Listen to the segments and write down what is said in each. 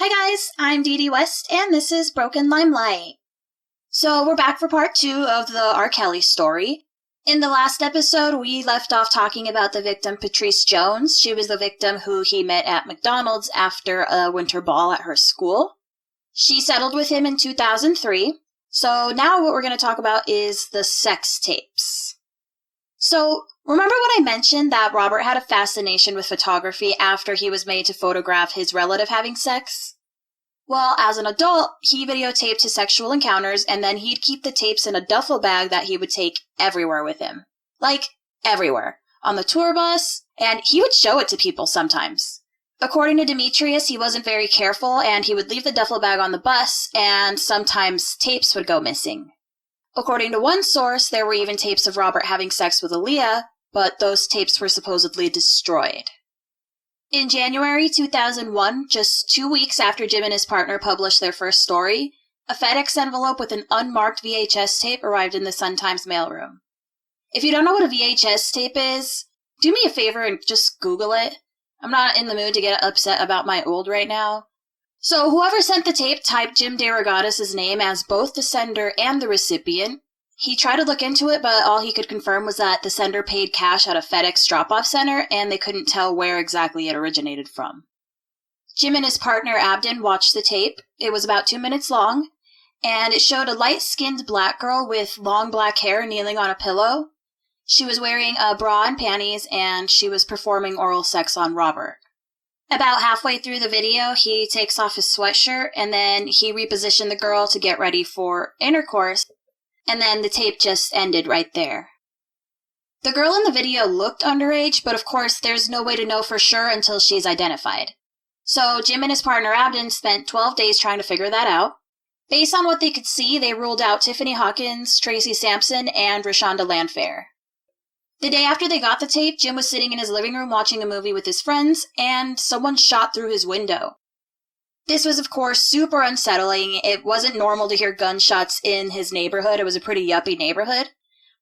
Hi guys, I'm Dee Dee West, and this is Broken Limelight. So we're back for part 2 of the R. Kelly story. In the last episode, we left off talking about the victim Patrice Jones. She was the victim who he met at McDonald's after a winter ball at her school. She settled with him in 2003. So now what we're going to talk about is the sex tapes. So, remember when I mentioned that Robert had a fascination with photography after he was made to photograph his relative having sex? Well, as an adult, he videotaped his sexual encounters, and then he'd keep the tapes in a duffel bag that he would take everywhere with him. Like, everywhere. On the tour bus, and he would show it to people sometimes. According to Demetrius, he wasn't very careful, and he would leave the duffel bag on the bus, and sometimes tapes would go missing. According to one source, there were even tapes of Robert having sex with Aaliyah, but those tapes were supposedly destroyed. In January 2001, just 2 weeks after Jim and his partner published their first story, a FedEx envelope with an unmarked VHS tape arrived in the Sun-Times mailroom. If you don't know what a VHS tape is, do me a favor and just Google it. I'm not in the mood to get upset about my old right now. So whoever sent the tape typed Jim DeRogatis' name as both the sender and the recipient. He tried to look into it, but all he could confirm was that the sender paid cash at a FedEx drop-off center, and they couldn't tell where exactly it originated from. Jim and his partner Abden watched the tape. It was about 2 minutes long, and it showed a light-skinned black girl with long black hair kneeling on a pillow. She was wearing a bra and panties, and she was performing oral sex on Robert. About halfway through the video, he takes off his sweatshirt, and then he repositioned the girl to get ready for intercourse, and then the tape just ended right there. The girl in the video looked underage, but of course there's no way to know for sure until she's identified. So Jim and his partner Abden spent 12 days trying to figure that out. Based on what they could see, they ruled out Tiffany Hawkins, Tracy Sampson, and Rashonda Landfair. The day after they got the tape, Jim was sitting in his living room watching a movie with his friends, and someone shot through his window. This was, of course, super unsettling. It wasn't normal to hear gunshots in his neighborhood. It was a pretty yuppie neighborhood.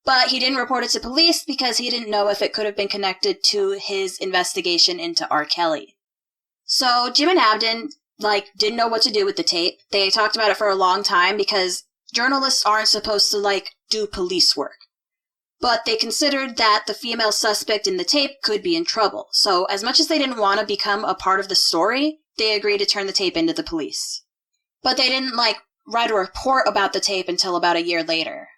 But he didn't report it to police because he didn't know if it could have been connected to his investigation into R. Kelly. So Jim and Abden, didn't know what to do with the tape. They talked about it for a long time because journalists aren't supposed to, do police work. But they considered that the female suspect in the tape could be in trouble. So as much as they didn't want to become a part of the story, they agreed to turn the tape into the police. But they didn't, write a report about the tape until about a year later.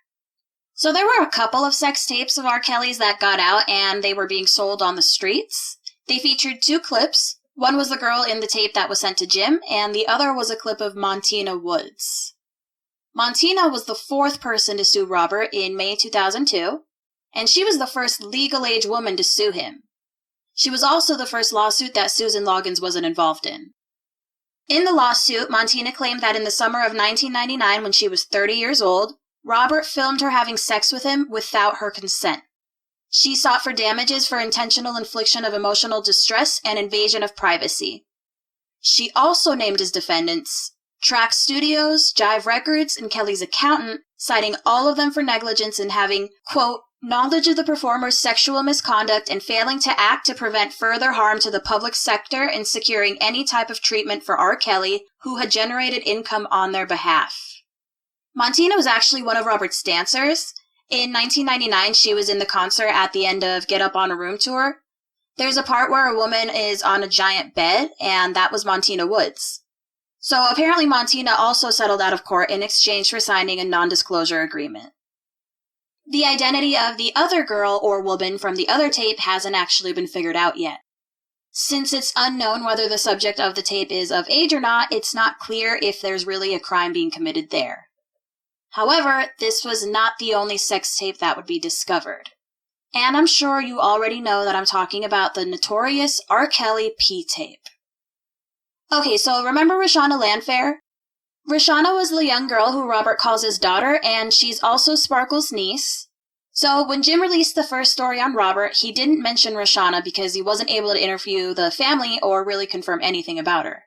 So there were a couple of sex tapes of R. Kelly's that got out, and they were being sold on the streets. They featured 2 clips. One was the girl in the tape that was sent to Jim, and the other was a clip of Montina Woods. Montina was the 4th person to sue Robert in May 2002, and she was the first legal-age woman to sue him. She was also the first lawsuit that Susan Loggins wasn't involved in. In the lawsuit, Montina claimed that in the summer of 1999, when she was 30 years old, Robert filmed her having sex with him without her consent. She sought for damages for intentional infliction of emotional distress and invasion of privacy. She also named as defendants Track Studios, Jive Records, and Kelly's accountant, citing all of them for negligence in having, quote, knowledge of the performer's sexual misconduct and failing to act to prevent further harm to the public sector and securing any type of treatment for R. Kelly, who had generated income on their behalf. Montina was actually one of Robert's dancers. In 1999, she was in the concert at the end of Get Up on a Room tour. There's a part where a woman is on a giant bed, and that was Montina Woods. So apparently Montina also settled out of court in exchange for signing a non-disclosure agreement. The identity of the other girl or woman from the other tape hasn't actually been figured out yet. Since it's unknown whether the subject of the tape is of age or not, it's not clear if there's really a crime being committed there. However, this was not the only sex tape that would be discovered. And I'm sure you already know that I'm talking about the notorious R. Kelly P-tape. Okay, so remember Rashonda Landfair? Rashonda was the young girl who Robert calls his daughter, and she's also Sparkle's niece. So when Jim released the first story on Robert, he didn't mention Rashonda because he wasn't able to interview the family or really confirm anything about her.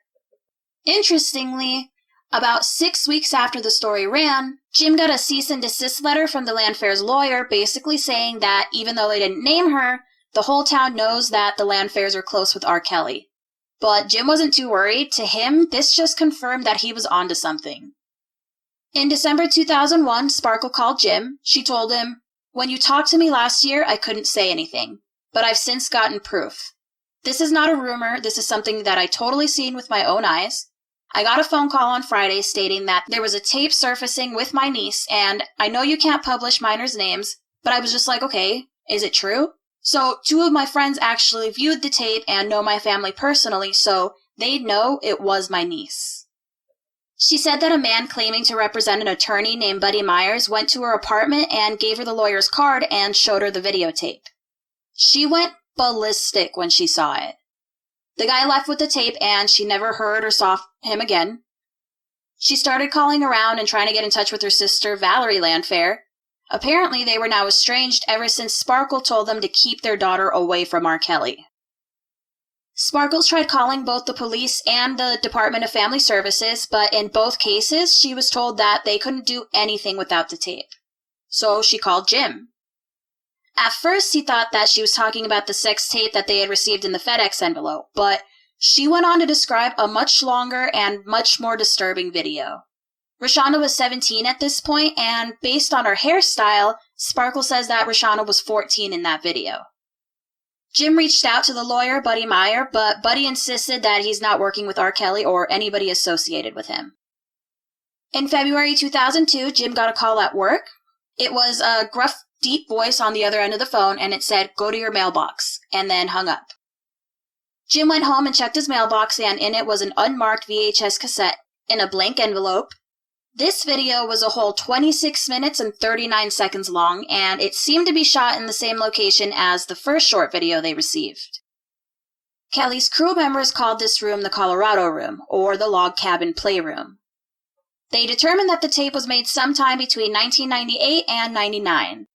Interestingly, about 6 weeks after the story ran, Jim got a cease and desist letter from the Landfair's lawyer basically saying that even though they didn't name her, the whole town knows that the Landfairs are close with R. Kelly. But Jim wasn't too worried. To him, this just confirmed that he was onto something. In December 2001, Sparkle called Jim. She told him, "When you talked to me last year, I couldn't say anything, but I've since gotten proof. This is not a rumor, this is something that I totally seen with my own eyes. I got a phone call on Friday stating that there was a tape surfacing with my niece, and I know you can't publish minors' names, but I was just like, okay, is it true? So 2 of my friends actually viewed the tape and know my family personally, so they'd know it was my niece." She said that a man claiming to represent an attorney named Buddy Myers went to her apartment and gave her the lawyer's card and showed her the videotape. She went ballistic when she saw it. The guy left with the tape and she never heard or saw him again. She started calling around and trying to get in touch with her sister, Valerie Landfair. Apparently, they were now estranged ever since Sparkle told them to keep their daughter away from R. Kelly. Sparkles tried calling both the police and the Department of Family Services, but in both cases, she was told that they couldn't do anything without the tape. So she called Jim. At first, he thought that she was talking about the sex tape that they had received in the FedEx envelope, but she went on to describe a much longer and much more disturbing video. Rashonda was 17 at this point, and based on her hairstyle, Sparkle says that Rashonda was 14 in that video. Jim reached out to the lawyer, Buddy Meyer, but Buddy insisted that he's not working with R. Kelly or anybody associated with him. In February 2002, Jim got a call at work. It was a gruff, deep voice on the other end of the phone, and it said, "Go to your mailbox," and then hung up. Jim went home and checked his mailbox, and in it was an unmarked VHS cassette in a blank envelope. This video was a whole 26 minutes and 39 seconds long, and it seemed to be shot in the same location as the first short video they received. Kelly's crew members called this room the Colorado Room, or the Log Cabin Playroom. They determined that the tape was made sometime between 1998 and 99.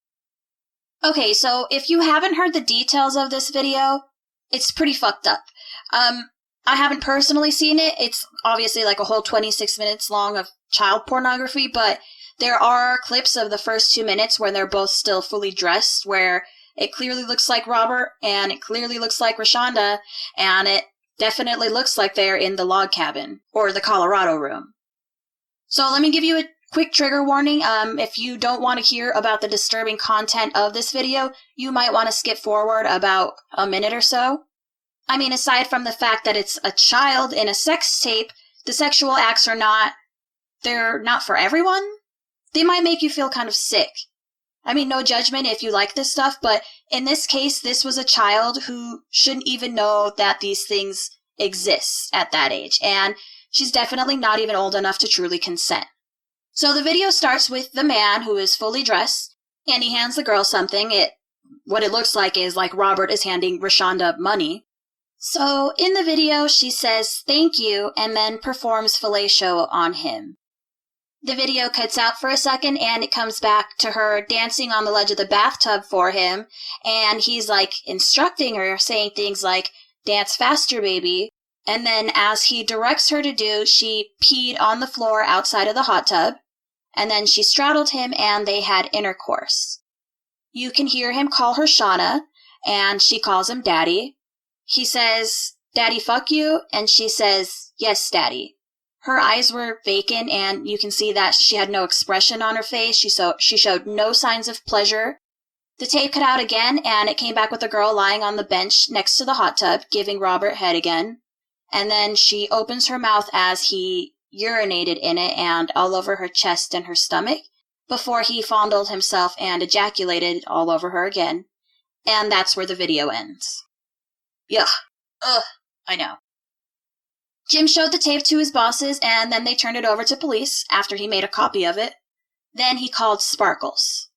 Okay, so if you haven't heard the details of this video, it's pretty fucked up. I haven't personally seen it. It's obviously like a whole 26 minutes long of child pornography, but there are clips of the first 2 minutes where they're both still fully dressed, where it clearly looks like Robert, and it clearly looks like Rashonda, and it definitely looks like they're in the log cabin, or the Colorado Room. So let me give you a quick trigger warning. If you don't want to hear about the disturbing content of this video, you might want to skip forward about a minute or so. I mean, aside from the fact that it's a child in a sex tape, the sexual acts they're not for everyone. They might make you feel kind of sick. I mean, no judgment if you like this stuff, but in this case, this was a child who shouldn't even know that these things exist at that age, and she's definitely not even old enough to truly consent. So the video starts with the man who is fully dressed, and he hands the girl something. What it looks like is like Robert is handing Rashonda money. So in the video, she says thank you and then performs fellatio on him. The video cuts out for a second and it comes back to her dancing on the ledge of the bathtub for him, and he's like instructing her, saying things like, "Dance faster, baby." And then as he directs her to do, she peed on the floor outside of the hot tub, and then she straddled him and they had intercourse. You can hear him call her Shauna, and she calls him Daddy. He says, "Daddy, fuck you," and she says, "Yes, Daddy." Her eyes were vacant, and you can see that she had no expression on her face. She showed no signs of pleasure. The tape cut out again, and it came back with the girl lying on the bench next to the hot tub, giving Robert head again. And then she opens her mouth as he urinated in it and all over her chest and her stomach, before he fondled himself and ejaculated all over her again. And that's where the video ends. Yuck. Ugh. I know. Jim showed the tape to his bosses, and then they turned it over to police after he made a copy of it. Then he called Sparkles.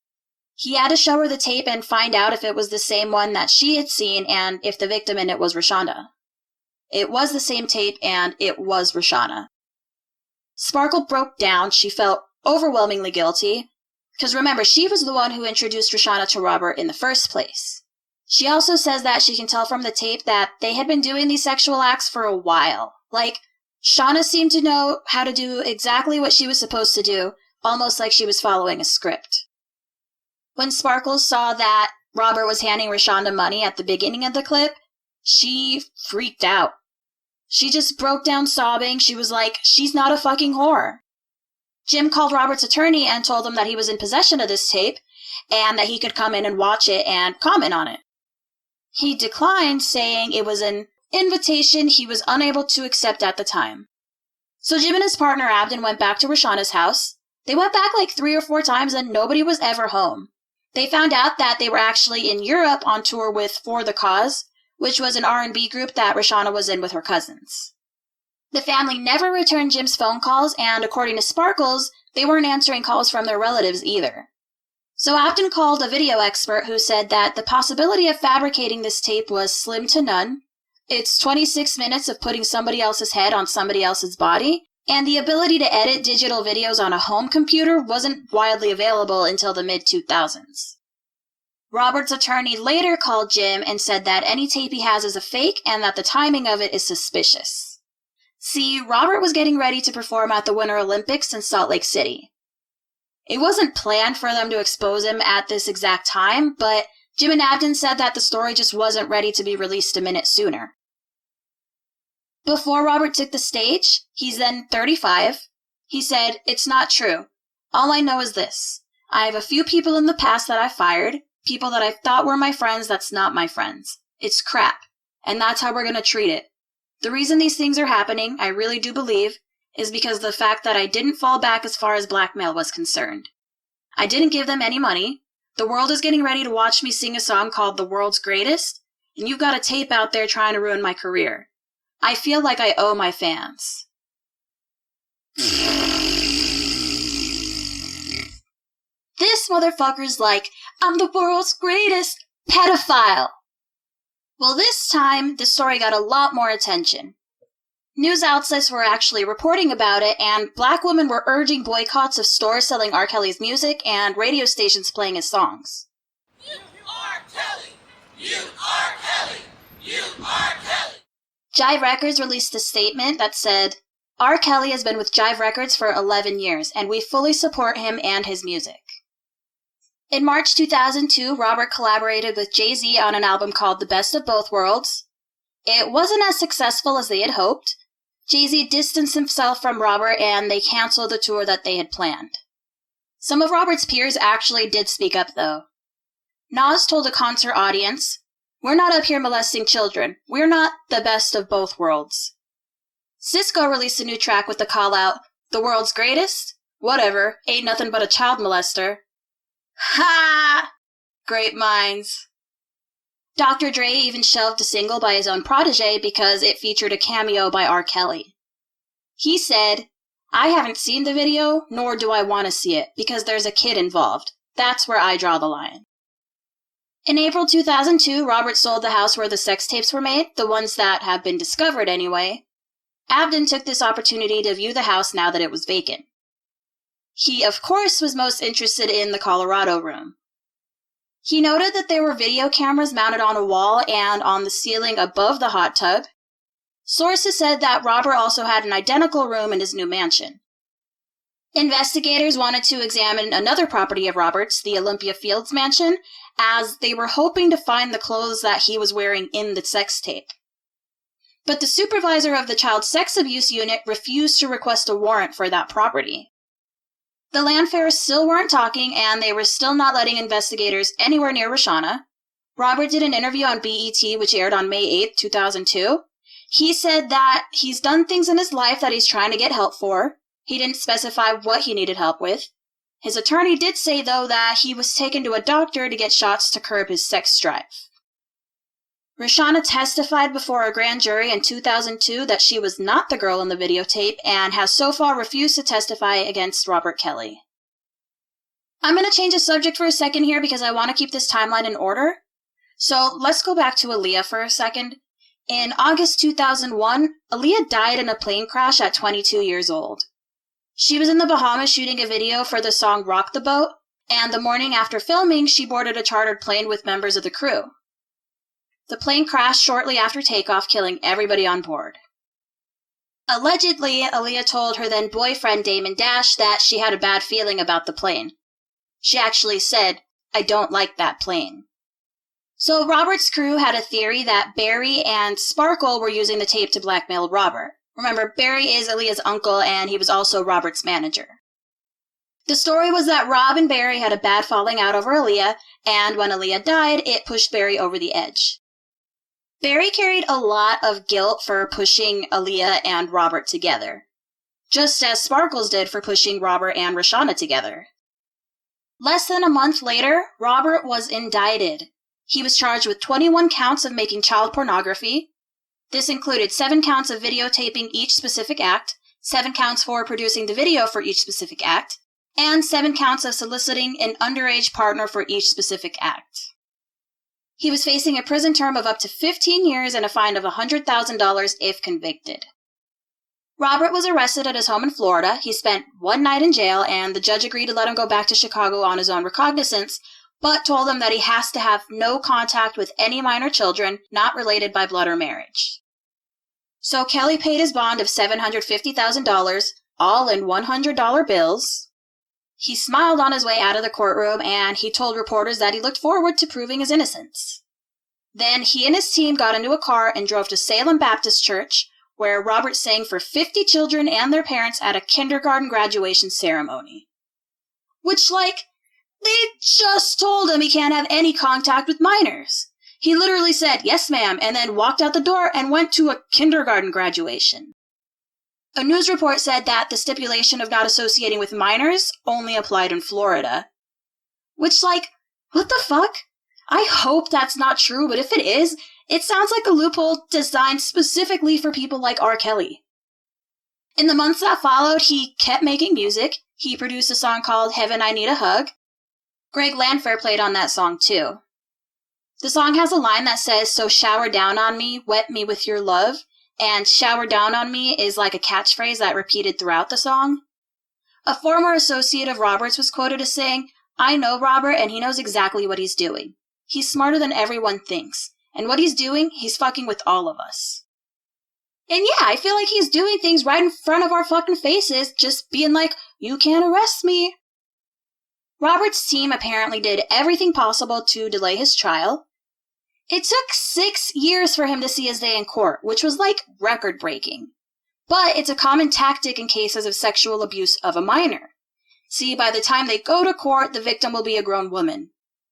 He had to show her the tape and find out if it was the same one that she had seen and if the victim in it was Rashonda. It was the same tape, and it was Rashonda. Sparkle broke down. She felt overwhelmingly guilty, because remember, she was the one who introduced Rashonda to Robert in the first place. She also says that she can tell from the tape that they had been doing these sexual acts for a while. Like, Shauna seemed to know how to do exactly what she was supposed to do, almost like she was following a script. When Sparkles saw that Robert was handing Rashonda money at the beginning of the clip, she freaked out. She just broke down sobbing. She was like, she's not a fucking whore. Jim called Robert's attorney and told him that he was in possession of this tape and that he could come in and watch it and comment on it. He declined, saying it was an invitation he was unable to accept at the time. So Jim and his partner Abden went back to Roshana's house. They went back like 3 or 4 times and nobody was ever home. They found out that they were actually in Europe on tour with For the Cause, which was an R&B group that Roshana was in with her cousins. The family never returned Jim's phone calls, and according to Sparkles, they weren't answering calls from their relatives either. So Abden called a video expert who said that the possibility of fabricating this tape was slim to none. It's 26 minutes of putting somebody else's head on somebody else's body, and the ability to edit digital videos on a home computer wasn't widely available until the mid-2000s. Robert's attorney later called Jim and said that any tape he has is a fake and that the timing of it is suspicious. See, Robert was getting ready to perform at the Winter Olympics in Salt Lake City. It wasn't planned for them to expose him at this exact time, but Jim and Abden said that the story just wasn't ready to be released a minute sooner. Before Robert took the stage, he's then 35, he said, "It's not true. All I know is this. I have a few people in the past that I fired, people that I thought were my friends that's not my friends. It's crap, and that's how we're going to treat it. The reason these things are happening, I really do believe, is because of the fact that I didn't fall back as far as blackmail was concerned. I didn't give them any money. The world is getting ready to watch me sing a song called The World's Greatest, and you've got a tape out there trying to ruin my career. I feel like I owe my fans." This motherfucker's like, "I'm the world's greatest pedophile." Well, this time, the story got a lot more attention. News outlets were actually reporting about it, and black women were urging boycotts of stores selling R. Kelly's music and radio stations playing his songs. You are Kelly! You are Kelly! You are Kelly! Jive Records released a statement that said, "R. Kelly has been with Jive Records for 11 years, and we fully support him and his music." In March 2002, Robert collaborated with Jay-Z on an album called The Best of Both Worlds. It wasn't as successful as they had hoped. Jay-Z distanced himself from Robert and they canceled the tour that they had planned. Some of Robert's peers actually did speak up, though. Nas told a concert audience, "We're not up here molesting children. We're not the best of both worlds." Cisco released a new track with the call-out, "The world's greatest? Whatever, ain't nothing but a child molester." Ha! Great minds. Dr. Dre even shelved a single by his own protege because it featured a cameo by R. Kelly. He said, "I haven't seen the video, nor do I want to see it, because there's a kid involved. That's where I draw the line." In April 2002, Robert sold the house where the sex tapes were made, the ones that have been discovered anyway. Abden took this opportunity to view the house now that it was vacant. He, of course, was most interested in the Colorado room. He noted that there were video cameras mounted on a wall and on the ceiling above the hot tub. Sources said that Robert also had an identical room in his new mansion. Investigators wanted to examine another property of Robert's, the Olympia Fields mansion, as they were hoping to find the clothes that he was wearing in the sex tape. But the supervisor of the child sex abuse unit refused to request a warrant for that property. The Landfarers still weren't talking, and they were still not letting investigators anywhere near Roshana. Robert did an interview on BET, which aired on May 8, 2002. He said that he's done things in his life that he's trying to get help for. He didn't specify what he needed help with. His attorney did say, though, that he was taken to a doctor to get shots to curb his sex drive. Roshana testified before a grand jury in 2002 that she was not the girl in the videotape and has so far refused to testify against Robert Kelly. I'm going to change the subject for a second here because I want to keep this timeline in order. So let's go back to Aaliyah for a second. In August 2001, Aaliyah died in a plane crash at 22 years old. She was in the Bahamas shooting a video for the song Rock the Boat, and the morning after filming, she boarded a chartered plane with members of the crew. The plane crashed shortly after takeoff, killing everybody on board. Allegedly, Aaliyah told her then boyfriend Damon Dash that she had a bad feeling about the plane. She actually said, "I don't like that plane." So Robert's crew had a theory that Barry and Sparkle were using the tape to blackmail Robert. Remember, Barry is Aaliyah's uncle, and he was also Robert's manager. The story was that Rob and Barry had a bad falling out over Aaliyah, and when Aaliyah died, it pushed Barry over the edge. Barry carried a lot of guilt for pushing Aaliyah and Robert together, just as Sparkles did for pushing Robert and Rashana together. Less than a month later, Robert was indicted. He was charged with 21 counts of making child pornography. This included 7 counts of videotaping each specific act, 7 counts for producing the video for each specific act, and 7 counts of soliciting an underage partner for each specific act. He was facing a prison term of up to 15 years and a fine of $100,000 if convicted. Robert was arrested at his home in Florida. He spent 1 night in jail, and the judge agreed to let him go back to Chicago on his own recognizance, but told him that he has to have no contact with any minor children not related by blood or marriage. So Kelly paid his bond of $750,000, all in $100 bills. He smiled on his way out of the courtroom, and he told reporters that he looked forward to proving his innocence. Then he and his team got into a car and drove to Salem Baptist Church, where Robert sang for 50 children and their parents at a kindergarten graduation ceremony. Which, they just told him he can't have any contact with minors. He literally said, "Yes, ma'am," and then walked out the door and went to a kindergarten graduation. A news report said that the stipulation of not associating with minors only applied in Florida. Which, what the fuck? I hope that's not true, but if it is, it sounds like a loophole designed specifically for people like R. Kelly. In the months that followed, he kept making music. He produced a song called Heaven I Need a Hug. Greg Lanfair played on that song too. The song has a line that says, "So shower down on me, wet me with your love," and "shower down on me" is like a catchphrase that repeated throughout the song. A former associate of Robert's was quoted as saying, "I know Robert and he knows exactly what he's doing. He's smarter than everyone thinks, and what he's doing, he's fucking with all of us." And yeah, I feel like he's doing things right in front of our fucking faces, just being like, "You can't arrest me." Robert's team apparently did everything possible to delay his trial. It took 6 years for him to see his day in court, which was record-breaking. But it's a common tactic in cases of sexual abuse of a minor. See, by the time they go to court, the victim will be a grown woman.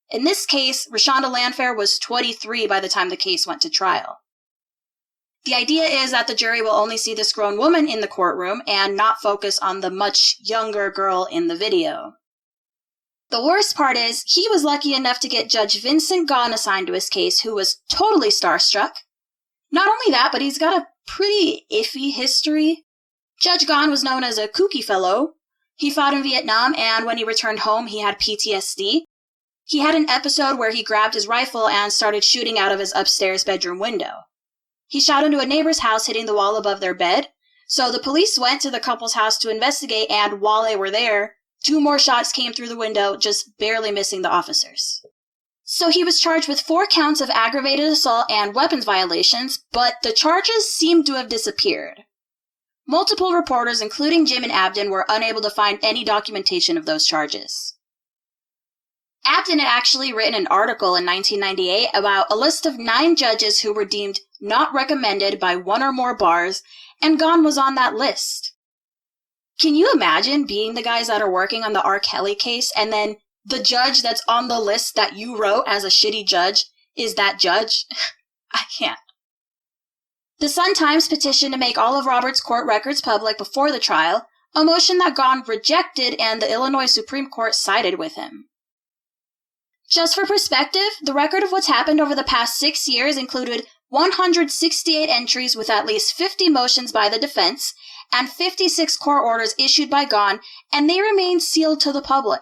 In this case, Rashonda Lanfair was 23 by the time the case went to trial. The idea is that the jury will only see this grown woman in the courtroom and not focus on the much younger girl in the video. The worst part is, he was lucky enough to get Judge Vincent Gahn assigned to his case, who was totally starstruck. Not only that, but he's got a pretty iffy history. Judge Gahn was known as a kooky fellow. He fought in Vietnam, and when he returned home, he had PTSD. He had an episode where he grabbed his rifle and started shooting out of his upstairs bedroom window. He shot into a neighbor's house, hitting the wall above their bed. So the police went to the couple's house to investigate, and while they were there, 2 more shots came through the window, just barely missing the officers. So he was charged with 4 counts of aggravated assault and weapons violations, but the charges seemed to have disappeared. Multiple reporters, including Jim and Abden, were unable to find any documentation of those charges. Abden had actually written an article in 1998 about a list of 9 judges who were deemed not recommended by 1 or more bars, and Gahn was on that list. Can you imagine being the guys that are working on the R. Kelly case, and then the judge that's on the list that you wrote as a shitty judge is that judge? I can't. The Sun-Times petitioned to make all of Robert's court records public before the trial, a motion that Gahn rejected, and the Illinois Supreme Court sided with him. Just for perspective, the record of what's happened over the past 6 years included 168 entries with at least 50 motions by the defense, and 56 court orders issued by Gahn, and they remain sealed to the public.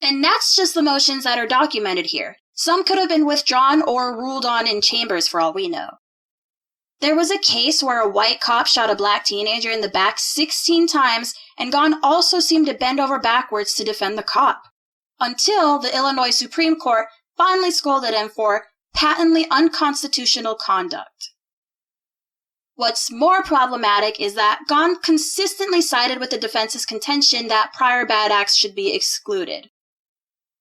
And that's just the motions that are documented here. Some could have been withdrawn or ruled on in chambers for all we know. There was a case where a white cop shot a black teenager in the back 16 times, and Gahn also seemed to bend over backwards to defend the cop, until the Illinois Supreme Court finally scolded him for patently unconstitutional conduct. What's more problematic is that Gahn consistently sided with the defense's contention that prior bad acts should be excluded.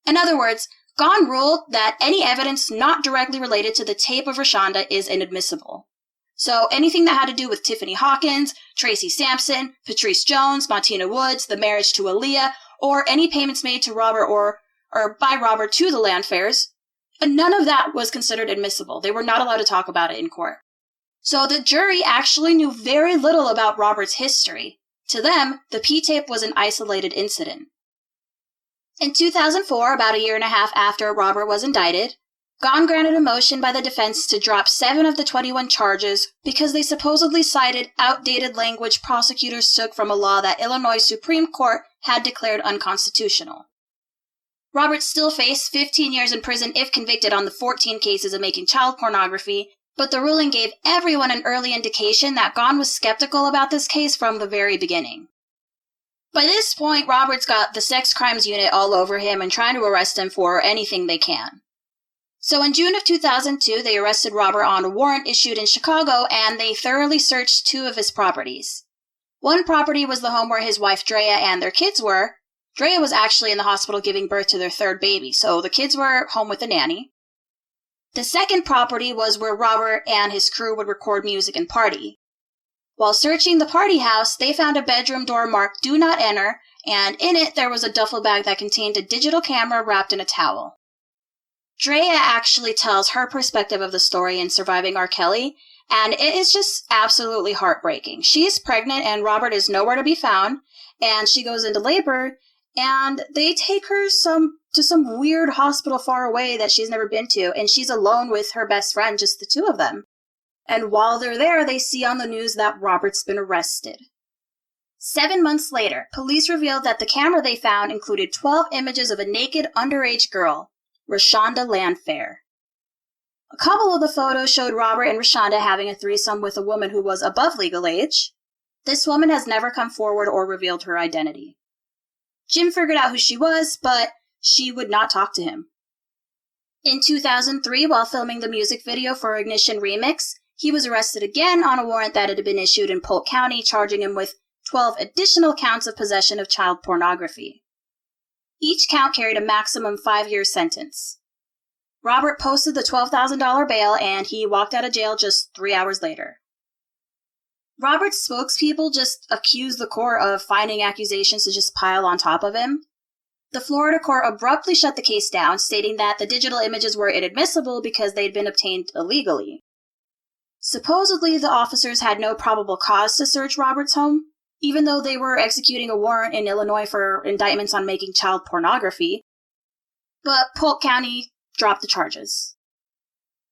In other words, Gahn ruled that any evidence not directly related to the tape of Rashonda is inadmissible. So anything that had to do with Tiffany Hawkins, Tracy Sampson, Patrice Jones, Montina Woods, the marriage to Aaliyah, or any payments made to Robert or by Robert to the Landfairs, none of that was considered admissible. They were not allowed to talk about it in court. So the jury actually knew very little about Robert's history. To them, the P-tape was an isolated incident. In 2004, about a year and a half after Robert was indicted, Gahn granted a motion by the defense to drop 7 of the 21 charges because they supposedly cited outdated language prosecutors took from a law that Illinois Supreme Court had declared unconstitutional. Robert still faced 15 years in prison if convicted on the 14 cases of making child pornography, but the ruling gave everyone an early indication that Gahn was skeptical about this case from the very beginning. By this point, Robert's got the sex crimes unit all over him and trying to arrest him for anything they can. So in June of 2002, they arrested Robert on a warrant issued in Chicago, and they thoroughly searched 2 of his properties. One property was the home where his wife Drea and their kids were. Drea was actually in the hospital giving birth to their 3rd baby, so the kids were home with a nanny. The second property was where Robert and his crew would record music and party. While searching the party house, they found a bedroom door marked "Do Not Enter," and in it there was a duffel bag that contained a digital camera wrapped in a towel. Drea actually tells her perspective of the story in Surviving R. Kelly, and it is just absolutely heartbreaking. She is pregnant and Robert is nowhere to be found, and she goes into labor, and they take her to some weird hospital far away that she's never been to, and she's alone with her best friend, just the 2 of them. And while they're there, they see on the news that Robert's been arrested. 7 months later, police revealed that the camera they found included 12 images of a naked underage girl, Rashonda Landfair. A couple of the photos showed Robert and Rashonda having a threesome with a woman who was above legal age. This woman has never come forward or revealed her identity. Jim figured out who she was, but she would not talk to him. In 2003, while filming the music video for Ignition Remix, he was arrested again on a warrant that had been issued in Polk County, charging him with 12 additional counts of possession of child pornography. Each count carried a maximum 5-year sentence. Robert posted the $12,000 bail, and he walked out of jail just 3 hours later. Robert's spokespeople just accused the court of finding accusations to just pile on top of him. The Florida court abruptly shut the case down, stating that the digital images were inadmissible because they'd been obtained illegally. Supposedly, the officers had no probable cause to search Robert's home, even though they were executing a warrant in Illinois for indictments on making child pornography. But Polk County dropped the charges.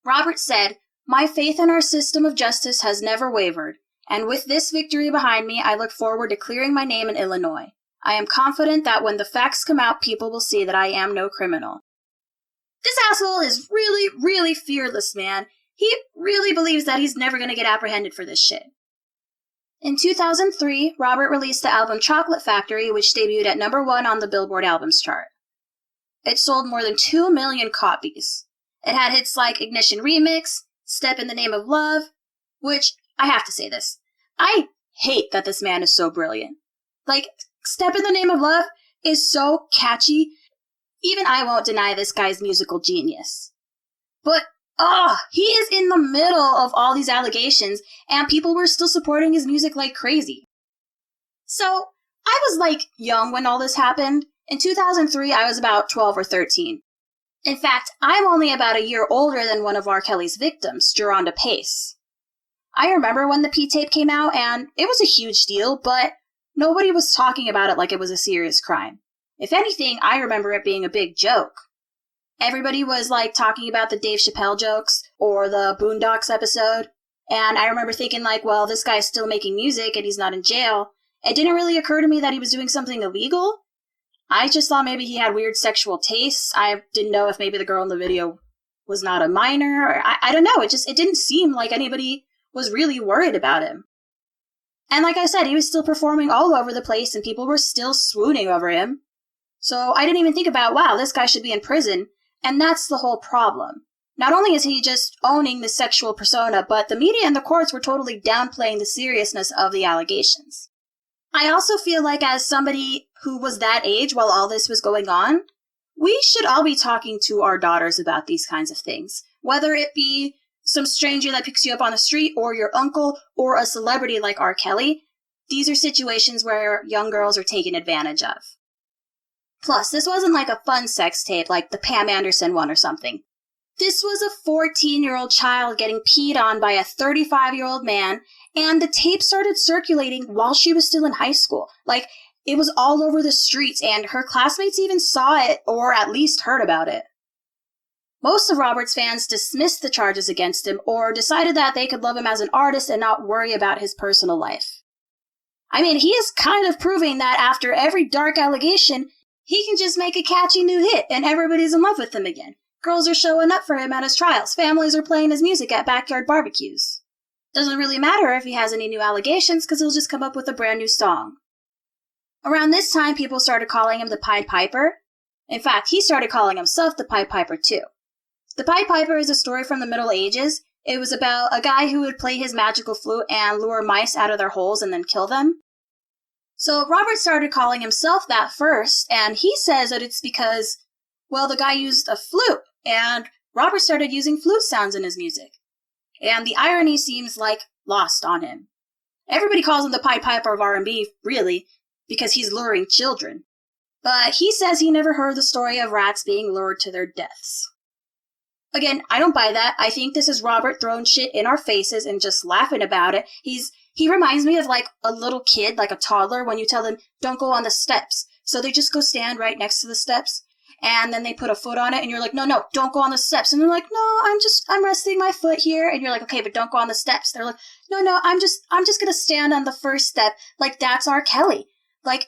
Robert said, "My faith in our system of justice has never wavered, and with this victory behind me, I look forward to clearing my name in Illinois. I am confident that when the facts come out, people will see that I am no criminal." This asshole is really, really fearless, man. He really believes that he's never going to get apprehended for this shit. In 2003, Robert released the album Chocolate Factory, which debuted at #1 on the Billboard Albums chart. It sold more than 2 million copies. It had hits like Ignition Remix, Step in the Name of Love, which, I have to say this, I hate that this man is so brilliant. Like, Step in the Name of Love is so catchy, even I won't deny this guy's musical genius. But, he is in the middle of all these allegations, and people were still supporting his music like crazy. So, I was young when all this happened. In 2003, I was about 12 or 13. In fact, I'm only about a year older than one of R. Kelly's victims, Geronda Pace. I remember when the P-tape came out, and it was a huge deal, but nobody was talking about it like it was a serious crime. If anything, I remember it being a big joke. Everybody was talking about the Dave Chappelle jokes or the Boondocks episode, and I remember thinking well, this guy's still making music and he's not in jail. It didn't really occur to me that he was doing something illegal. I just thought maybe he had weird sexual tastes. I didn't know if maybe the girl in the video was not a minor, or I don't know. It didn't seem like anybody was really worried about him. And like I said, he was still performing all over the place and people were still swooning over him. So I didn't even think about, wow, this guy should be in prison. And that's the whole problem. Not only is he just owning the sexual persona, but the media and the courts were totally downplaying the seriousness of the allegations. I also feel like as somebody who was that age while all this was going on, we should all be talking to our daughters about these kinds of things, whether it be some stranger that picks you up on the street or your uncle or a celebrity like R. Kelly. These are situations where young girls are taken advantage of. Plus, this wasn't like a fun sex tape like the Pam Anderson one or something. This was a 14-year-old child getting peed on by a 35-year-old man, and the tape started circulating while she was still in high school. Like, it was all over the streets, and her classmates even saw it, or at least heard about it. Most of Robert's fans dismissed the charges against him, or decided that they could love him as an artist and not worry about his personal life. I mean, he is kind of proving that after every dark allegation, he can just make a catchy new hit, and everybody's in love with him again. Girls are showing up for him at his trials. Families are playing his music at backyard barbecues. Doesn't really matter if he has any new allegations, because he'll just come up with a brand new song. Around this time, people started calling him the Pied Piper. In fact, he started calling himself the Pied Piper too. The Pied Piper is a story from the Middle Ages. It was about a guy who would play his magical flute and lure mice out of their holes and then kill them. So Robert started calling himself that first, and he says that it's because, well, the guy used a flute, and Robert started using flute sounds in his music. And the irony seems like lost on him. Everybody calls him the Pied Piper of R&B, really, because he's luring children. But he says he never heard the story of rats being lured to their deaths. Again, I don't buy that. I think this is Robert throwing shit in our faces and just laughing about it. He reminds me of like a little kid, like a toddler, when you tell them, don't go on the steps. So they just go stand right next to the steps, and then they put a foot on it, and you're like, no, don't go on the steps. And they're like, no, I'm resting my foot here. And you're like, okay, but don't go on the steps. They're like, no, I'm just gonna stand on the first step. Like, that's R. Kelly. Like,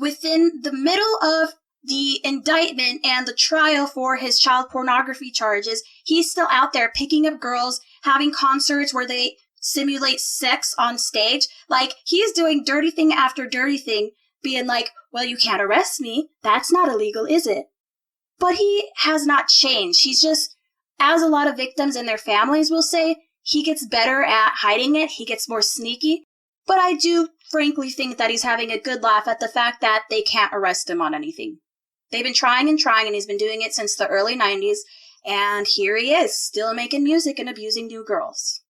within the middle of the indictment and the trial for his child pornography charges, he's still out there picking up girls, having concerts where they simulate sex on stage. Like, he's doing dirty thing after dirty thing, being like, well, you can't arrest me. That's not illegal, is it? But he has not changed. He's just, as a lot of victims and their families will say, he gets better at hiding it. He gets more sneaky. But I do frankly think that he's having a good laugh at the fact that they can't arrest him on anything. They've been trying, and he's been doing it since the early 90s, and here he is, still making music and abusing new girls.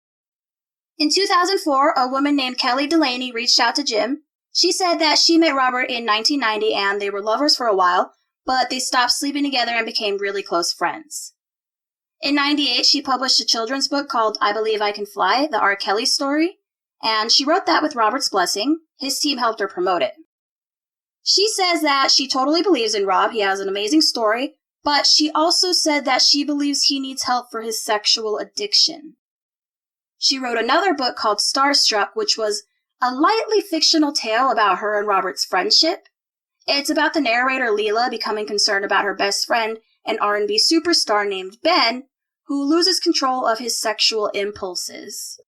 In 2004, a woman named Kelly Delaney reached out to Jim. She said that she met Robert in 1990 and they were lovers for a while, but they stopped sleeping together and became really close friends. In 98, she published a children's book called I Believe I Can Fly, the R. Kelly story, and she wrote that with Robert's blessing. His team helped her promote it. She says that she totally believes in Rob. He has an amazing story, but she also said that she believes he needs help for his sexual addiction. She wrote another book called Starstruck, which was a lightly fictional tale about her and Robert's friendship. It's about the narrator Leela becoming concerned about her best friend, an R&B superstar named Ben, who loses control of his sexual impulses.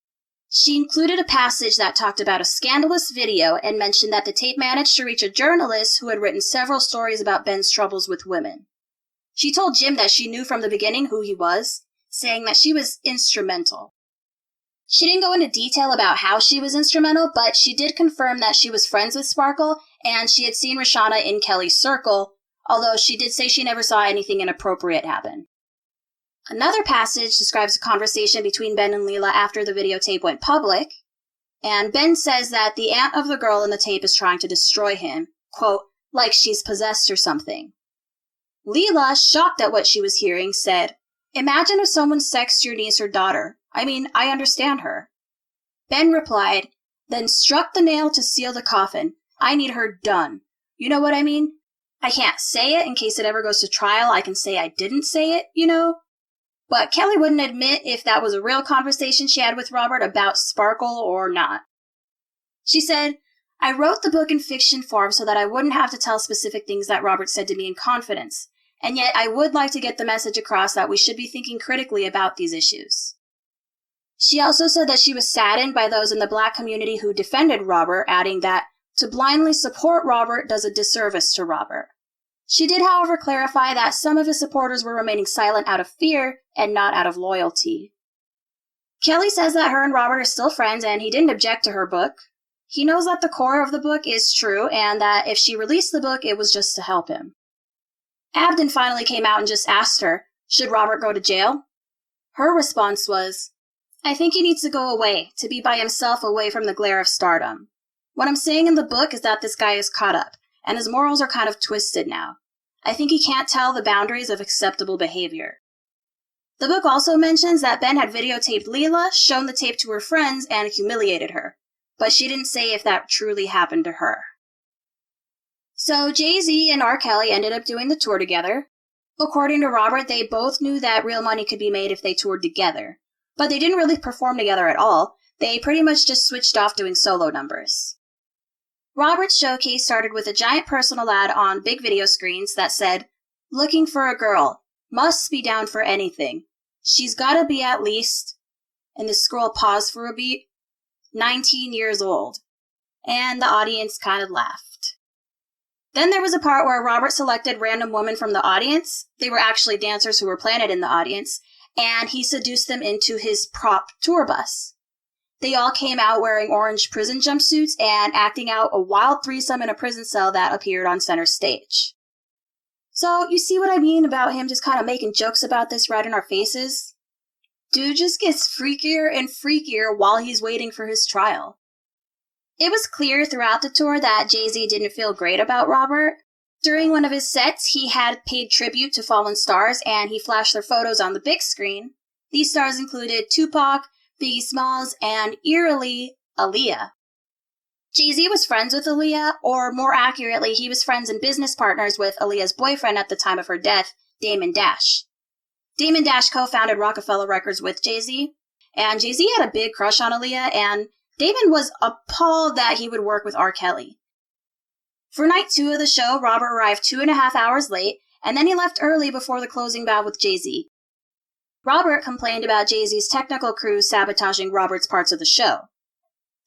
She included a passage that talked about a scandalous video and mentioned that the tape managed to reach a journalist who had written several stories about Ben's troubles with women. She told Jim that she knew from the beginning who he was, saying that she was instrumental. She didn't go into detail about how she was instrumental, but she did confirm that she was friends with Sparkle and she had seen Roshana in Kelly's circle, although she did say she never saw anything inappropriate happen. Another passage describes a conversation between Ben and Leela after the videotape went public, and Ben says that the aunt of the girl in the tape is trying to destroy him, quote, like she's possessed or something. Leela, shocked at what she was hearing, said, imagine if someone sexed your niece or daughter. I mean, I understand her. Ben replied, then struck the nail to seal the coffin. I need her done. You know what I mean? I can't say it in case it ever goes to trial. I can say I didn't say it, you know? But Kelly wouldn't admit if that was a real conversation she had with Robert about Sparkle or not. She said, I wrote the book in fiction form so that I wouldn't have to tell specific things that Robert said to me in confidence, and yet I would like to get the message across that we should be thinking critically about these issues. She also said that she was saddened by those in the Black community who defended Robert, adding that to blindly support Robert does a disservice to Robert. She did, however, clarify that some of his supporters were remaining silent out of fear and not out of loyalty. Kelly says that her and Robert are still friends and he didn't object to her book. He knows that the core of the book is true and that if she released the book, it was just to help him. Abden finally came out and just asked her, should Robert go to jail? Her response was, I think he needs to go away, to be by himself away from the glare of stardom. What I'm saying in the book is that this guy is caught up, and his morals are kind of twisted now. I think he can't tell the boundaries of acceptable behavior. The book also mentions that Ben had videotaped Leela, shown the tape to her friends, and humiliated her, but she didn't say if that truly happened to her. So Jay-Z and R. Kelly ended up doing the tour together. According to Robert, they both knew that real money could be made if they toured together, but they didn't really perform together at all. They pretty much just switched off doing solo numbers. Robert's showcase started with a giant personal ad on big video screens that said, looking for a girl, must be down for anything. She's gotta be at least, and the scroll paused for a beat, 19 years old. And the audience kind of laughed. Then there was a part where Robert selected random women from the audience. They were actually dancers who were planted in the audience, and he seduced them into his prop tour bus. They all came out wearing orange prison jumpsuits and acting out a wild threesome in a prison cell that appeared on center stage. So, you see what I mean about him just kind of making jokes about this right in our faces? Dude just gets freakier and freakier while he's waiting for his trial. It was clear throughout the tour that Jay-Z didn't feel great about Robert. During one of his sets, he had paid tribute to fallen stars and he flashed their photos on the big screen. These stars included Tupac, Biggie Smalls, and eerily, Aaliyah. Jay-Z was friends with Aaliyah, or more accurately, he was friends and business partners with Aaliyah's boyfriend at the time of her death, Damon Dash. Damon Dash co-founded Rockefeller Records with Jay-Z, and Jay-Z had a big crush on Aaliyah, and Damon was appalled that he would work with R. Kelly. For night 2 of the show, Robert arrived 2.5 hours late, and then he left early before the closing bout with Jay-Z. Robert complained about Jay-Z's technical crew sabotaging Robert's parts of the show.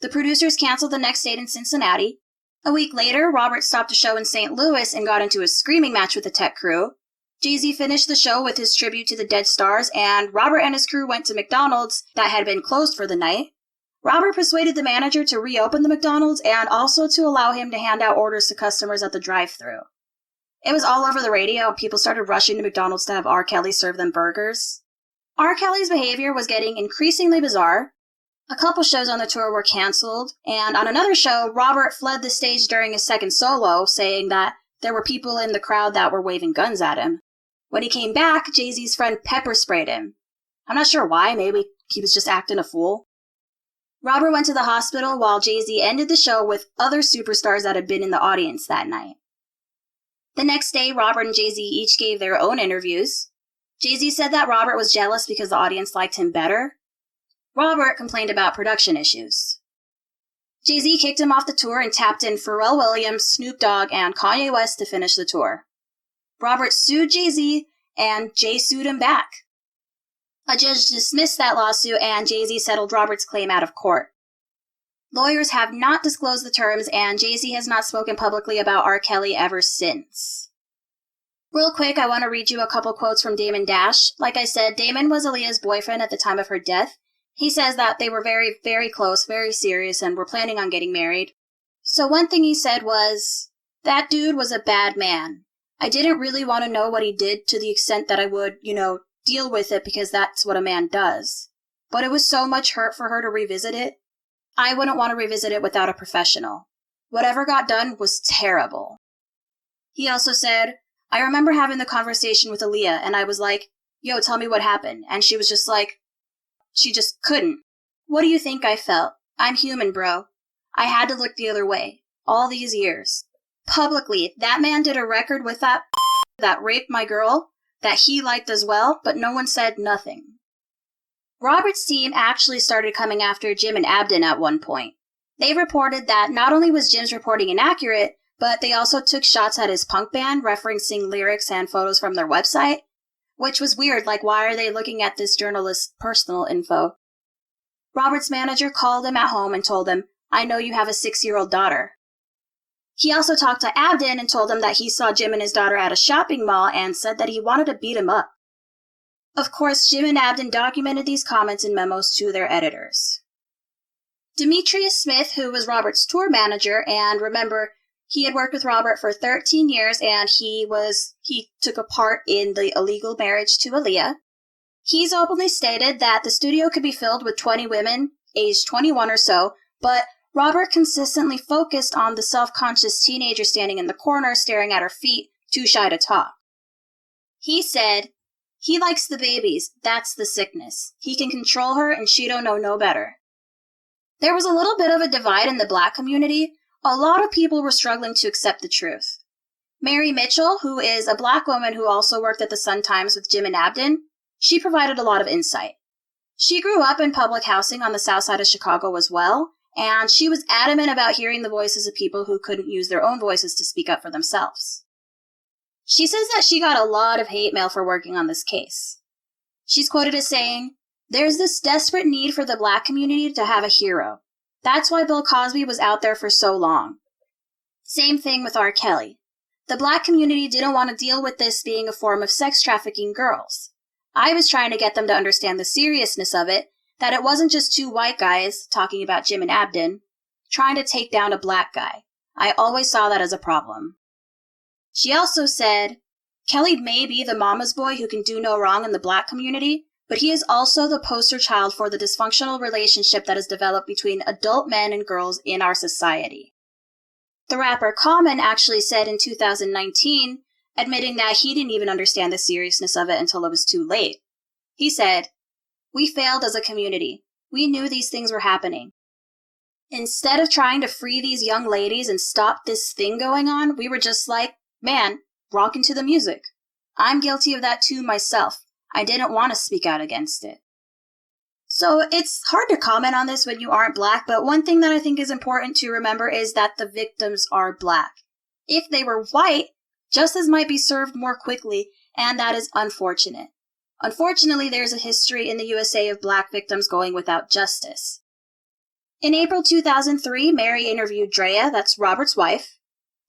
The producers canceled the next date in Cincinnati. A week later, Robert stopped a show in St. Louis and got into a screaming match with the tech crew. Jay-Z finished the show with his tribute to the dead stars, and Robert and his crew went to McDonald's that had been closed for the night. Robert persuaded the manager to reopen the McDonald's and also to allow him to hand out orders to customers at the drive-thru. It was all over the radio, and people started rushing to McDonald's to have R. Kelly serve them burgers. R. Kelly's behavior was getting increasingly bizarre. A couple shows on the tour were canceled, and on another show, Robert fled the stage during his second solo, saying that there were people in the crowd that were waving guns at him. When he came back, Jay-Z's friend pepper sprayed him. I'm not sure why, maybe he was just acting a fool. Robert went to the hospital while Jay-Z ended the show with other superstars that had been in the audience that night. The next day, Robert and Jay-Z each gave their own interviews. Jay-Z said that Robert was jealous because the audience liked him better. Robert complained about production issues. Jay-Z kicked him off the tour and tapped in Pharrell Williams, Snoop Dogg, and Kanye West to finish the tour. Robert sued Jay-Z, and Jay sued him back. A judge dismissed that lawsuit, and Jay-Z settled Robert's claim out of court. Lawyers have not disclosed the terms, and Jay-Z has not spoken publicly about R. Kelly ever since. Real quick, I want to read you a couple quotes from Damon Dash. Like I said, Damon was Aaliyah's boyfriend at the time of her death. He says that they were very, very close, very serious, and were planning on getting married. So one thing he said was, that dude was a bad man. I didn't really want to know what he did to the extent that I would, deal with it because that's what a man does. But it was so much hurt for her to revisit it. I wouldn't want to revisit it without a professional. Whatever got done was terrible. He also said, I remember having the conversation with Aaliyah, and I was like, yo, tell me what happened. And she was just like, she just couldn't. What do you think I felt? I'm human, bro. I had to look the other way. All these years. Publicly, that man did a record with that raped my girl, that he liked as well, but no one said nothing. Robert's team actually started coming after Jim and Abden at one point. They reported that not only was Jim's reporting inaccurate, but they also took shots at his punk band, referencing lyrics and photos from their website. Which was weird, like why are they looking at this journalist's personal info? Robert's manager called him at home and told him, I know you have a 6-year-old daughter. He also talked to Abden and told him that he saw Jim and his daughter at a shopping mall and said that he wanted to beat him up. Of course, Jim and Abden documented these comments in memos to their editors. Demetrius Smith, who was Robert's tour manager, and remember, He had worked with Robert for 13 years, and he took a part in the illegal marriage to Aaliyah. He's openly stated that the studio could be filled with 20 women, aged 21 or so, but Robert consistently focused on the self-conscious teenager standing in the corner staring at her feet, too shy to talk. He said, "He likes the babies, that's the sickness. He can control her and she don't know no better." There was a little bit of a divide in the Black community. A lot of people were struggling to accept the truth. Mary Mitchell, who is a Black woman who also worked at the Sun-Times with Jim and Abden, she provided a lot of insight. She grew up in public housing on the south side of Chicago as well, and she was adamant about hearing the voices of people who couldn't use their own voices to speak up for themselves. She says that she got a lot of hate mail for working on this case. She's quoted as saying, "There's this desperate need for the Black community to have a hero. That's why Bill Cosby was out there for so long." Same thing with R. Kelly. The Black community didn't want to deal with this being a form of sex trafficking girls. I was trying to get them to understand the seriousness of it, that it wasn't just two white guys, talking about Jim and Abden, trying to take down a Black guy. I always saw that as a problem. She also said, "Kelly may be the mama's boy who can do no wrong in the Black community, but he is also the poster child for the dysfunctional relationship that has developed between adult men and girls in our society." The rapper Common actually said in 2019, admitting that he didn't even understand the seriousness of it until it was too late. He said, "We failed as a community. We knew these things were happening. Instead of trying to free these young ladies and stop this thing going on, we were just like, man, rockin' to the music. I'm guilty of that too myself. I didn't want to speak out against it." So it's hard to comment on this when you aren't Black, but one thing that I think is important to remember is that the victims are Black. If they were white, justice might be served more quickly, and that is unfortunate. Unfortunately, there's a history in the USA of Black victims going without justice. In April 2003, Mary interviewed Drea, that's Robert's wife.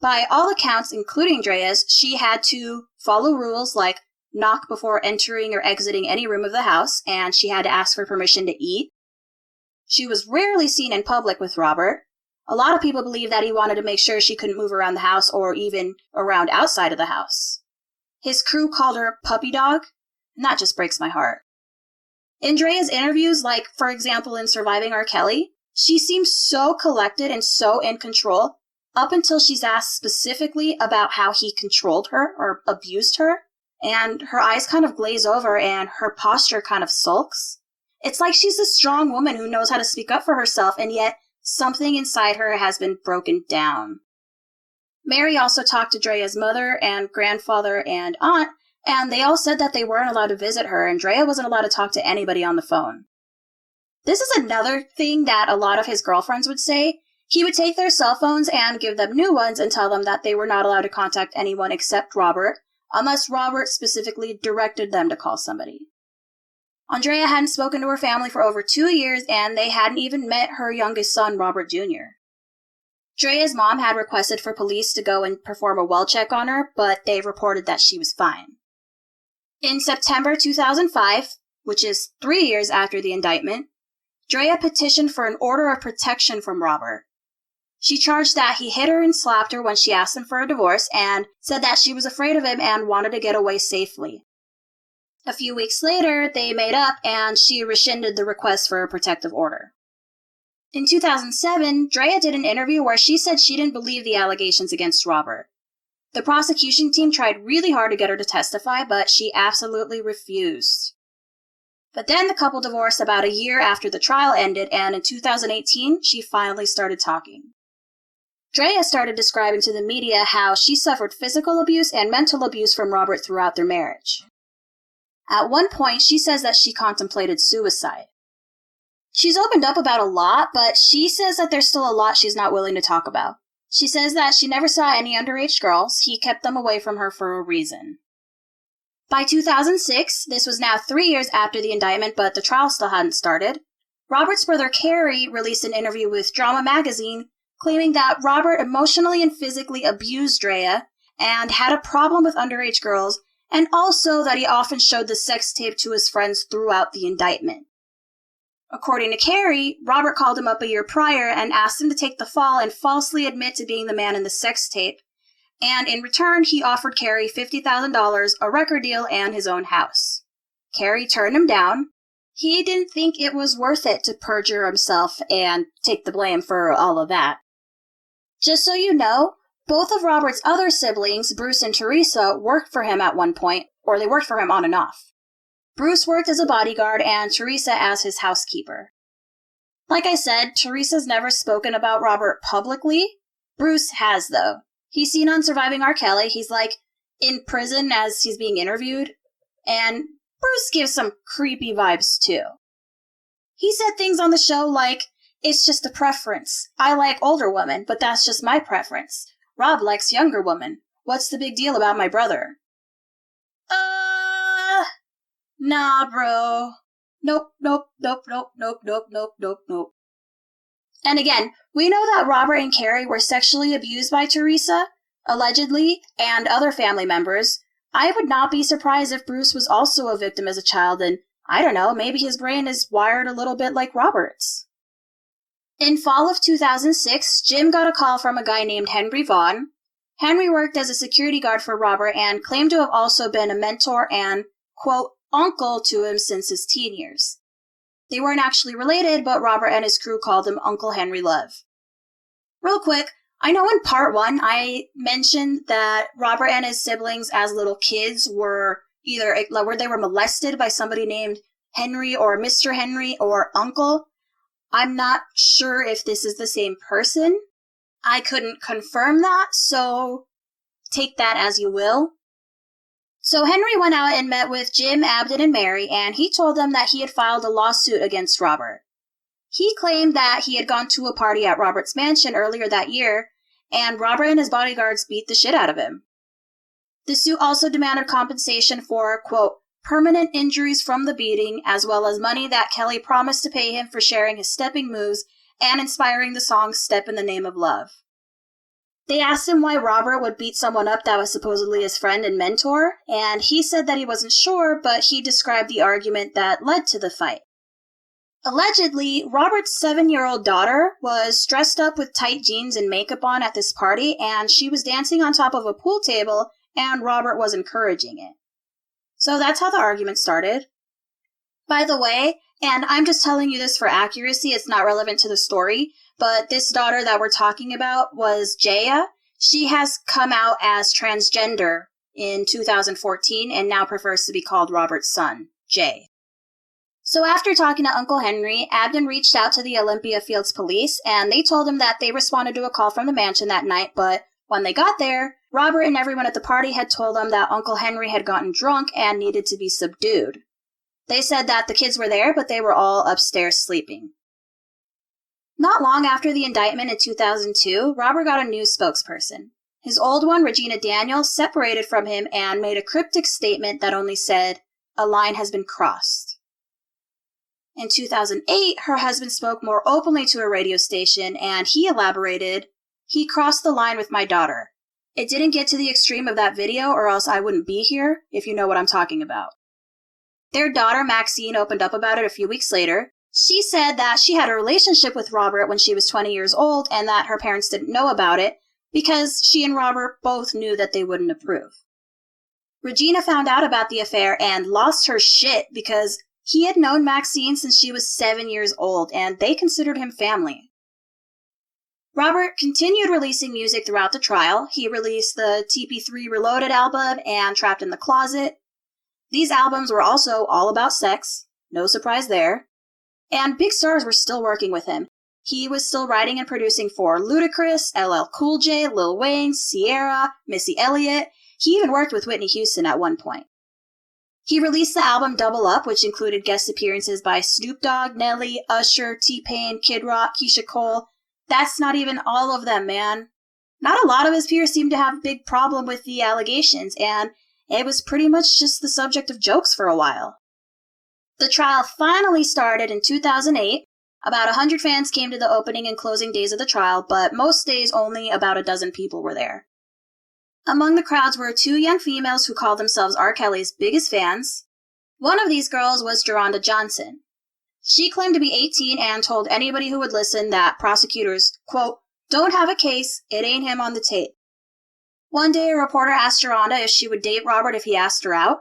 By all accounts, including Drea's, she had to follow rules like knock before entering or exiting any room of the house, and she had to ask for permission to eat. She was rarely seen in public with Robert. A lot of people believe that he wanted to make sure she couldn't move around the house or even around outside of the house. His crew called her puppy dog, and that just breaks my heart. In Drea's interviews, like, for example, in Surviving R. Kelly, she seems so collected and so in control up until she's asked specifically about how he controlled her or abused her, and her eyes kind of glaze over and her posture kind of sulks. It's like she's a strong woman who knows how to speak up for herself, and yet something inside her has been broken down. Mary also talked to Drea's mother and grandfather and aunt, and they all said that they weren't allowed to visit her, and Drea wasn't allowed to talk to anybody on the phone. This is another thing that a lot of his girlfriends would say. He would take their cell phones and give them new ones and tell them that they were not allowed to contact anyone except Robert, unless Robert specifically directed them to call somebody. Andrea hadn't spoken to her family for over 2 years, and they hadn't even met her youngest son, Robert Jr. Drea's mom had requested for police to go and perform a well check on her, but they reported that she was fine. In September 2005, which is 3 years after the indictment, Drea petitioned for an order of protection from Robert. She charged that he hit her and slapped her when she asked him for a divorce, and said that she was afraid of him and wanted to get away safely. A few weeks later, they made up, and she rescinded the request for a protective order. In 2007, Drea did an interview where she said she didn't believe the allegations against Robert. The prosecution team tried really hard to get her to testify, but she absolutely refused. But then the couple divorced about a year after the trial ended, and in 2018, she finally started talking. Drea started describing to the media how she suffered physical abuse and mental abuse from Robert throughout their marriage. At one point, she says that she contemplated suicide. She's opened up about a lot, but she says that there's still a lot she's not willing to talk about. She says that she never saw any underage girls. He kept them away from her for a reason. By 2006, this was now 3 years after the indictment, but the trial still hadn't started, Robert's brother Carey released an interview with Drama magazine claiming that Robert emotionally and physically abused Drea and had a problem with underage girls, and also that he often showed the sex tape to his friends throughout the indictment. According to Carrie, Robert called him up a year prior and asked him to take the fall and falsely admit to being the man in the sex tape. And in return, he offered Carrie $50,000, a record deal, and his own house. Carrie turned him down. He didn't think it was worth it to perjure himself and take the blame for all of that. Just so you know, both of Robert's other siblings, Bruce and Teresa, worked for him at one point, or they worked for him on and off. Bruce worked as a bodyguard and Teresa as his housekeeper. Like I said, Teresa's never spoken about Robert publicly. Bruce has, though. He's seen on Surviving R. Kelly. He's, in prison as he's being interviewed. And Bruce gives some creepy vibes, too. He said things on the show like, "It's just a preference. I like older women, but that's just my preference. Rob likes younger women. What's the big deal about my brother?" Nah, bro. Nope. And again, we know that Robert and Carrie were sexually abused by Teresa, allegedly, and other family members. I would not be surprised if Bruce was also a victim as a child, and I don't know, maybe his brain is wired a little bit like Robert's. In fall of 2006, Jim got a call from a guy named Henry Vaughn. Henry worked as a security guard for Robert and claimed to have also been a mentor and, quote, uncle to him since his teen years. They weren't actually related, but Robert and his crew called him Uncle Henry Love. Real quick, I know in part 1 I mentioned that Robert and his siblings as little kids were they were molested by somebody named Henry or Mr. Henry or Uncle. I'm not sure if this is the same person. I couldn't confirm that, so take that as you will. So Henry went out and met with Jim, Abden, and Mary, and he told them that he had filed a lawsuit against Robert. He claimed that he had gone to a party at Robert's mansion earlier that year, and Robert and his bodyguards beat the shit out of him. The suit also demanded compensation for, quote, permanent injuries from the beating, as well as money that Kelly promised to pay him for sharing his stepping moves and inspiring the song Step in the Name of Love. They asked him why Robert would beat someone up that was supposedly his friend and mentor, and he said that he wasn't sure, but he described the argument that led to the fight. Allegedly, Robert's 7-year-old daughter was dressed up with tight jeans and makeup on at this party, and she was dancing on top of a pool table, and Robert was encouraging it. So that's how the argument started. By the way, and I'm just telling you this for accuracy, it's not relevant to the story, but this daughter that we're talking about was Jaya. She has come out as transgender in 2014 and now prefers to be called Robert's son, Jay. So after talking to Uncle Henry, Abden reached out to the Olympia Fields police, and they told him that they responded to a call from the mansion that night, but when they got there, Robert and everyone at the party had told them that Uncle Henry had gotten drunk and needed to be subdued. They said that the kids were there, but they were all upstairs sleeping. Not long after the indictment in 2002, Robert got a new spokesperson. His old one, Regina Daniels, separated from him and made a cryptic statement that only said, "A line has been crossed." In 2008, her husband spoke more openly to a radio station, and he elaborated, "He crossed the line with my daughter. It didn't get to the extreme of that video, or else I wouldn't be here, if you know what I'm talking about." Their daughter, Maxine, opened up about it a few weeks later. She said that she had a relationship with Robert when she was 20 years old and that her parents didn't know about it because she and Robert both knew that they wouldn't approve. Regina found out about the affair and lost her shit because he had known Maxine since she was 7 years old and they considered him family. Robert continued releasing music throughout the trial. He released the TP3 Reloaded album and Trapped in the Closet. These albums were also all about sex. No surprise there. And big stars were still working with him. He was still writing and producing for Ludacris, LL Cool J, Lil Wayne, Ciara, Missy Elliott. He even worked with Whitney Houston at one point. He released the album Double Up, which included guest appearances by Snoop Dogg, Nelly, Usher, T-Pain, Kid Rock, Keisha Cole. That's not even all of them, man. Not a lot of his peers seemed to have a big problem with the allegations, and it was pretty much just the subject of jokes for a while. The trial finally started in 2008. About 100 fans came to the opening and closing days of the trial, but most days only about a dozen people were there. Among the crowds were 2 young females who called themselves R. Kelly's biggest fans. One of these girls was Geronda Johnson. She claimed to be 18 and told anybody who would listen that prosecutors, quote, don't have a case, it ain't him on the tape. One day, a reporter asked Rhonda if she would date Robert if he asked her out.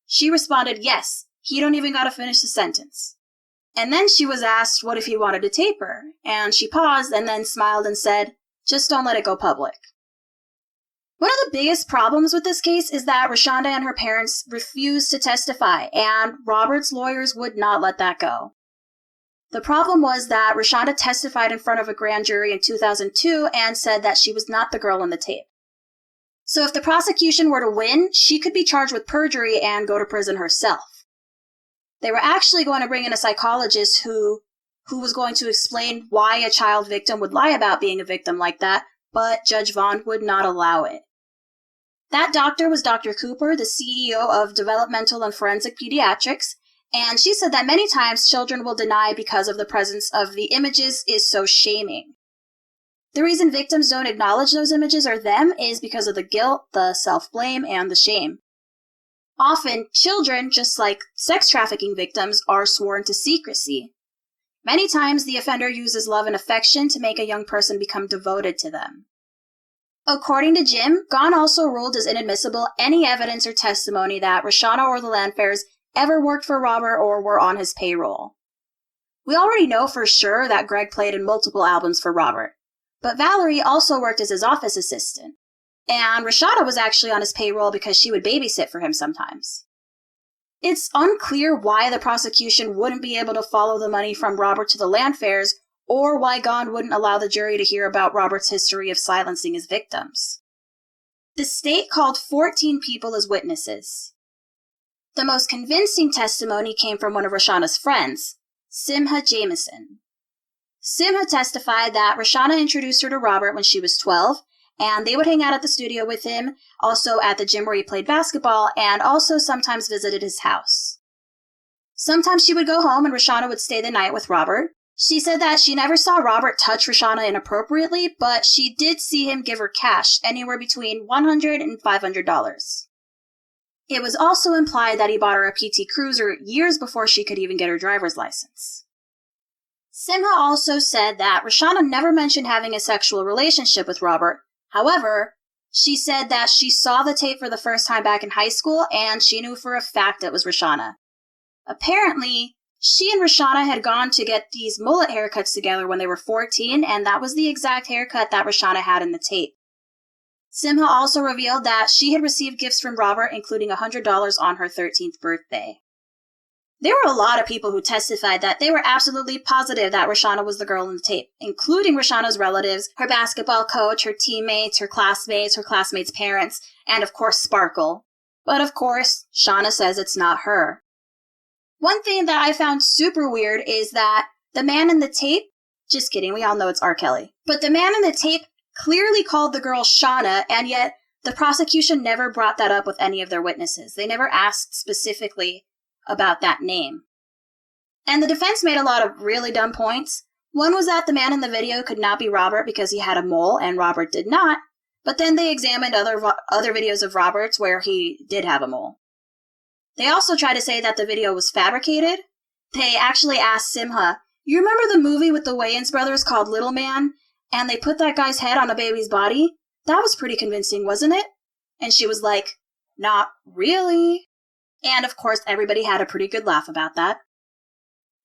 She responded, yes, he don't even gotta finish the sentence. And then she was asked what if he wanted to tape her, and she paused and then smiled and said, just don't let it go public. One of the biggest problems with this case is that Rashonda and her parents refused to testify, and Robert's lawyers would not let that go. The problem was that Rashonda testified in front of a grand jury in 2002 and said that she was not the girl in the tape. So if the prosecution were to win, she could be charged with perjury and go to prison herself. They were actually going to bring in a psychologist who was going to explain why a child victim would lie about being a victim like that, but Judge Vaughn would not allow it. That doctor was Dr. Cooper, the CEO of Developmental and Forensic Pediatrics, and she said that many times children will deny because of the presence of the images is so shaming. The reason victims don't acknowledge those images or them is because of the guilt, the self-blame, and the shame. Often, children, just like sex trafficking victims, are sworn to secrecy. Many times, the offender uses love and affection to make a young person become devoted to them. According to Jim, Gahn also ruled as inadmissible any evidence or testimony that Rashonda or the Landfairs ever worked for Robert or were on his payroll. We already know for sure that Greg played in multiple albums for Robert, but Valerie also worked as his office assistant, and Rashonda was actually on his payroll because she would babysit for him sometimes. It's unclear why the prosecution wouldn't be able to follow the money from Robert to the Landfairs, or why Gahn wouldn't allow the jury to hear about Robert's history of silencing his victims. The state called 14 people as witnesses. The most convincing testimony came from one of Rashonda's friends, Simha Jameson. Simha testified that Rashonda introduced her to Robert when she was 12, and they would hang out at the studio with him, also at the gym where he played basketball, and also sometimes visited his house. Sometimes she would go home and Rashonda would stay the night with Robert. She said that she never saw Robert touch Rashonda inappropriately, but she did see him give her cash, anywhere between $100 and $500. It was also implied that he bought her a PT Cruiser years before she could even get her driver's license. Simha also said that Rashonda never mentioned having a sexual relationship with Robert. However, she said that she saw the tape for the first time back in high school, and she knew for a fact it was Rashonda. Apparently, she and Rashonda had gone to get these mullet haircuts together when they were 14, and that was the exact haircut that Rashonda had in the tape. Simha also revealed that she had received gifts from Robert, including $100 on her 13th birthday. There were a lot of people who testified that they were absolutely positive that Rashonda was the girl in the tape, including Rashonda's relatives, her basketball coach, her teammates, her classmates' parents, and of course Sparkle. But of course, Shauna says it's not her. One thing that I found super weird is that the man in the tape, just kidding, we all know it's R. Kelly, but the man in the tape clearly called the girl Shauna, and yet the prosecution never brought that up with any of their witnesses. They never asked specifically about that name. And the defense made a lot of really dumb points. One was that the man in the video could not be Robert because he had a mole and Robert did not, but then they examined other videos of Robert's where he did have a mole. They also tried to say that the video was fabricated. They actually asked Simha, you remember the movie with the Wayans brothers called Little Man? And they put that guy's head on a baby's body? That was pretty convincing, wasn't it? And she was like, not really. And of course, everybody had a pretty good laugh about that.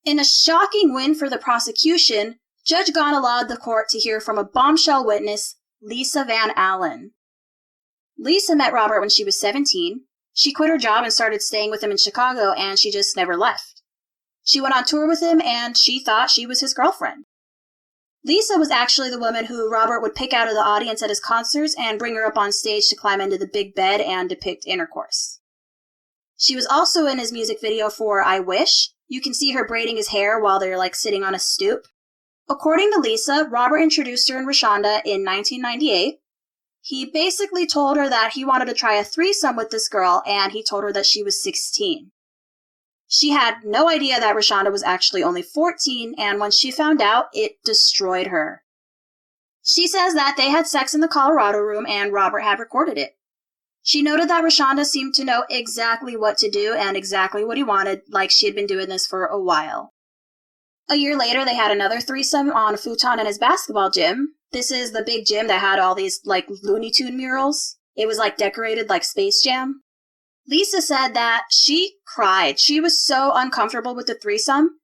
In a shocking win for the prosecution, Judge Gahn allowed the court to hear from a bombshell witness, Lisa Van Allen. Lisa met Robert when she was 17. She quit her job and started staying with him in Chicago, and she just never left. She went on tour with him, and she thought she was his girlfriend. Lisa was actually the woman who Robert would pick out of the audience at his concerts and bring her up on stage to climb into the big bed and depict intercourse. She was also in his music video for I Wish. You can see her braiding his hair while they're sitting on a stoop. According to Lisa, Robert introduced her and Rashonda in 1998. He basically told her that he wanted to try a threesome with this girl, and he told her that she was 16. She had no idea that Rashonda was actually only 14, and when she found out, it destroyed her. She says that they had sex in the Colorado room, and Robert had recorded it. She noted that Rashonda seemed to know exactly what to do and exactly what he wanted, like she had been doing this for a while. A year later, they had another threesome on a futon in his basketball gym. This is the big gym that had all these, Looney Tune murals. It was, decorated like Space Jam. Lisa said that she cried. She was so uncomfortable with the threesome.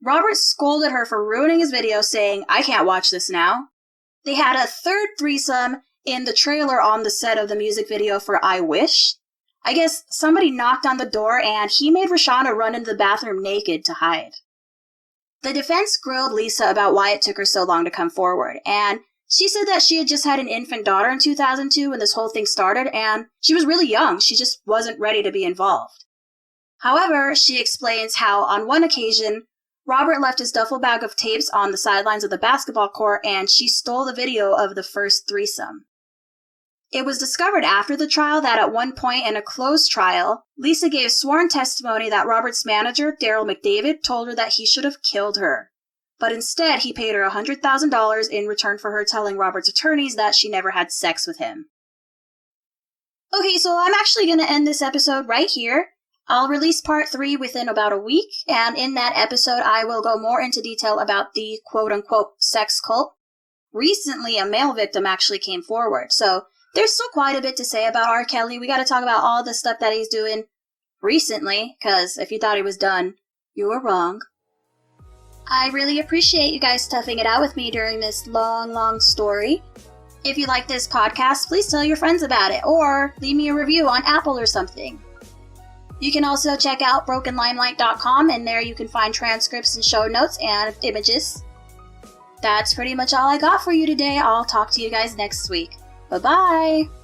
Robert scolded her for ruining his video, saying, "I can't watch this now." They had a third threesome in the trailer on the set of the music video for I Wish. I guess somebody knocked on the door and he made Roshana run into the bathroom naked to hide. The defense grilled Lisa about why it took her so long to come forward, and she said that she had just had an infant daughter in 2002 when this whole thing started, and she was really young. She just wasn't ready to be involved. However, she explains how on one occasion, Robert left his duffel bag of tapes on the sidelines of the basketball court, and she stole the video of the first threesome. It was discovered after the trial that at one point in a closed trial, Lisa gave sworn testimony that Robert's manager, Daryl McDavid, told her that he should have killed her. But instead, he paid her $100,000 in return for her telling Robert's attorneys that she never had sex with him. Okay, so I'm actually going to end this episode right here. I'll release part 3 within about a week, and in that episode I will go more into detail about the quote-unquote sex cult. Recently, a male victim actually came forward, so there's still quite a bit to say about R. Kelly. We gotta talk about all the stuff that he's doing recently, because if you thought he was done, you were wrong. I really appreciate you guys toughing it out with me during this long story. If you like this podcast, please tell your friends about it, or leave me a review on Apple or something. You can also check out BrokenLimelight.com, and there you can find transcripts and show notes and images. That's pretty much all I got for you today. I'll talk to you guys next week. Bye-bye!